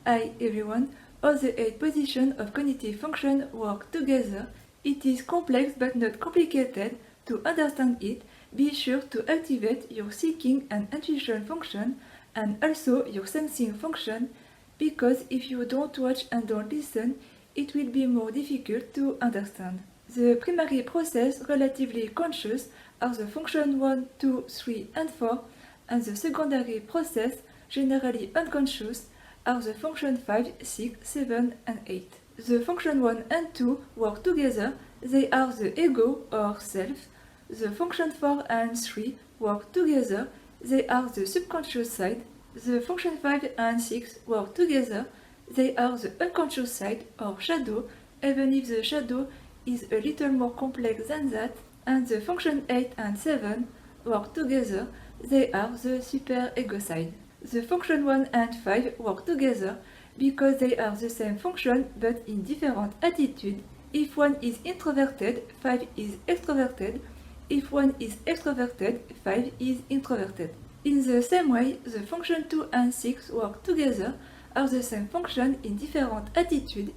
Hi everyone, all the 8 positions of cognitive function work together. It is complex but not complicated. To understand it, be sure to activate your seeking and intuition function and also your sensing function, because if you don't watch and don't listen, it will be more difficult to understand. The primary process relatively conscious are the function 1, 2, 3 and 4, and the secondary process generally unconscious are the function 5, 6, 7 and 8. The function 1 and 2 work together, they are the ego or self. The function 4 and 3 work together, they are the subconscious side. The function 5 and 6 work together, they are the unconscious side or shadow, even if the shadow is a little more complex than that. And the function 8 and 7 work together, they are the super ego side. The function 1 and 5 work together because they are the same function but in different attitude. If one is introverted, 5 is extroverted. If one is extroverted, 5 is introverted. In the same way, the function 2 and 6 work together are the same function in different attitude.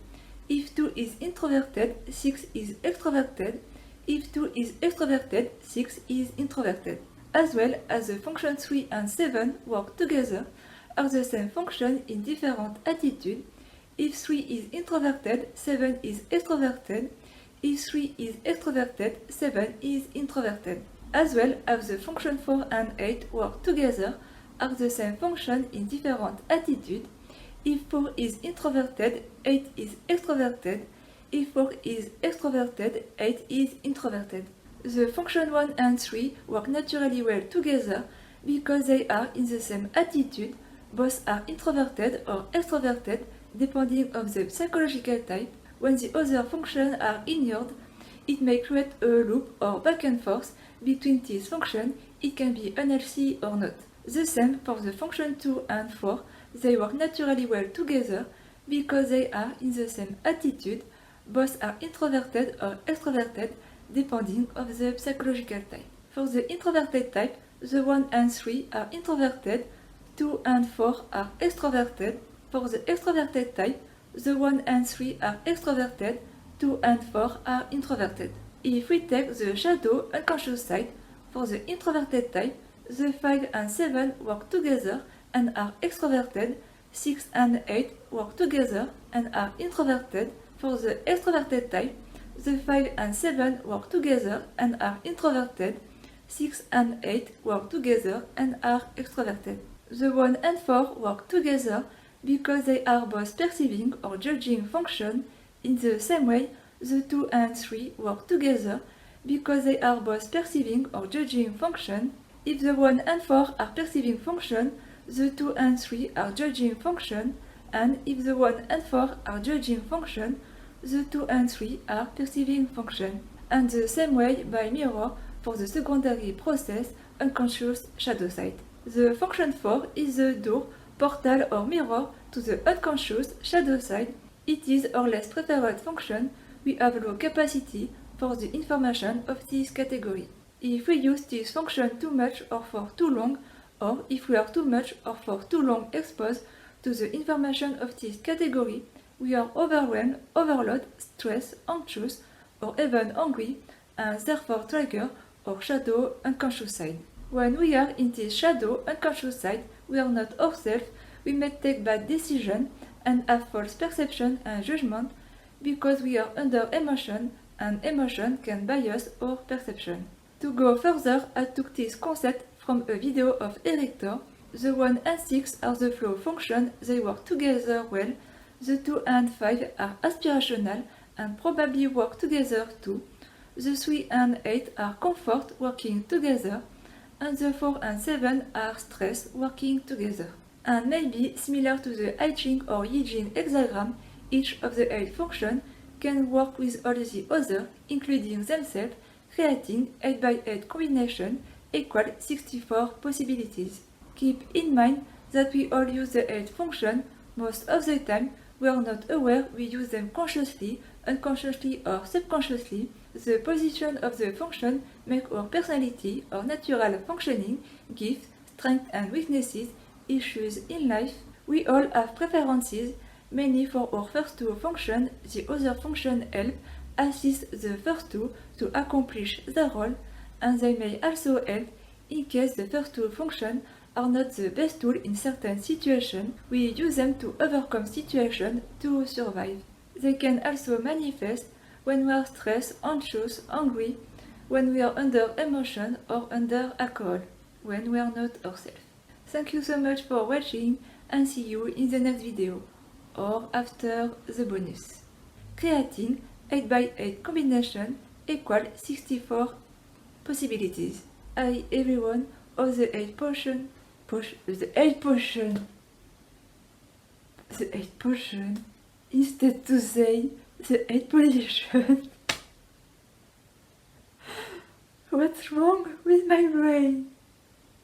If 2 is introverted, 6 is extroverted. If 2 is extroverted, 6 is introverted. As well as the function 3 and 7 work together are the same function in different attitude. If 3 is introverted, 7 is extroverted. If 3 is extroverted, 7 is introverted. As well as the function 4 and 8 work together are the same function in different attitude. If 4 is introverted, 8 is extroverted. If 4 is extroverted, 8 is introverted. The function 1 and 3 work naturally well together because they are in the same attitude. Both are introverted or extroverted depending on the psychological type. When the other functions are ignored, it may create a loop or back and forth between these functions. It can be unhealthy or not. The same for the function 2 and 4. They work naturally well together because they are in the same attitude. Both are introverted or extroverted depending on the psychological type. For the introverted type, the 1 and 3 are introverted, 2 and 4 are extroverted. For the extroverted type, the 1 and 3 are extroverted, 2 and 4 are introverted. If we take the shadow unconscious side, for the introverted type, the 5 and 7 work together and are extroverted, 6 and 8 work together and are introverted. For the extroverted type, the 5 and 7 work together and are introverted, 6 and 8 work together and are extroverted. The 1 and 4 work together because they are both perceiving or judging function. In the same way, the 2 and 3 work together because they are both perceiving or judging function. If the 1 and 4 are perceiving function, the 2 and 3 are judging function, and if the 1 and 4 are judging function, the 2 and 3 are perceiving function. And the same way by mirror for the secondary process unconscious shadow side. The function 4 is the door, portal or mirror to the unconscious shadow side. It is our less preferred function. We have low capacity for the information of this category. If we use this function too much or for too long, or if we are too much or for too long exposed to the information of this category, we are overwhelmed, overloaded, stressed, anxious, or even angry, and therefore trigger our shadow unconscious side. When we are in this shadow unconscious side, we are not ourselves. We may take bad decisions and have false perception and judgment because we are under emotion, and emotion can bias our perception. To go further, I took this concept from a video of Eric Thor. The 1 and 6 are the flow function, they work together well. The 2 and 5 are aspirational and probably work together too. The 3 and 8 are comfort working together, and the 4 and 7 are stress working together. And maybe similar to the I Ching or Yi Jing hexagram, each of the 8 functions can work with all the others, including themselves, creating 8 by 8 combination equal 64 possibilities. Keep in mind that we all use the 8 functions. Most of the time, we are not aware we use them consciously, unconsciously or subconsciously. The position of the function make our personality or natural functioning, gifts, strengths and weaknesses, issues in life. We all have preferences, many for our first two functions, the other function help, assist the first two to accomplish the role, and they may also help in case the first two functions are not the best tool in certain situations. We use them to overcome situations to survive. They can also manifest when we are stressed, anxious, angry, when we are under emotion or under alcohol, when we are not ourselves. Thank you so much for watching and see you in the next video or after the bonus. Creating 8x8 combination equal 64 possibilities. Hi everyone of the 8 potion, instead to say the 8 position. What's wrong with my brain?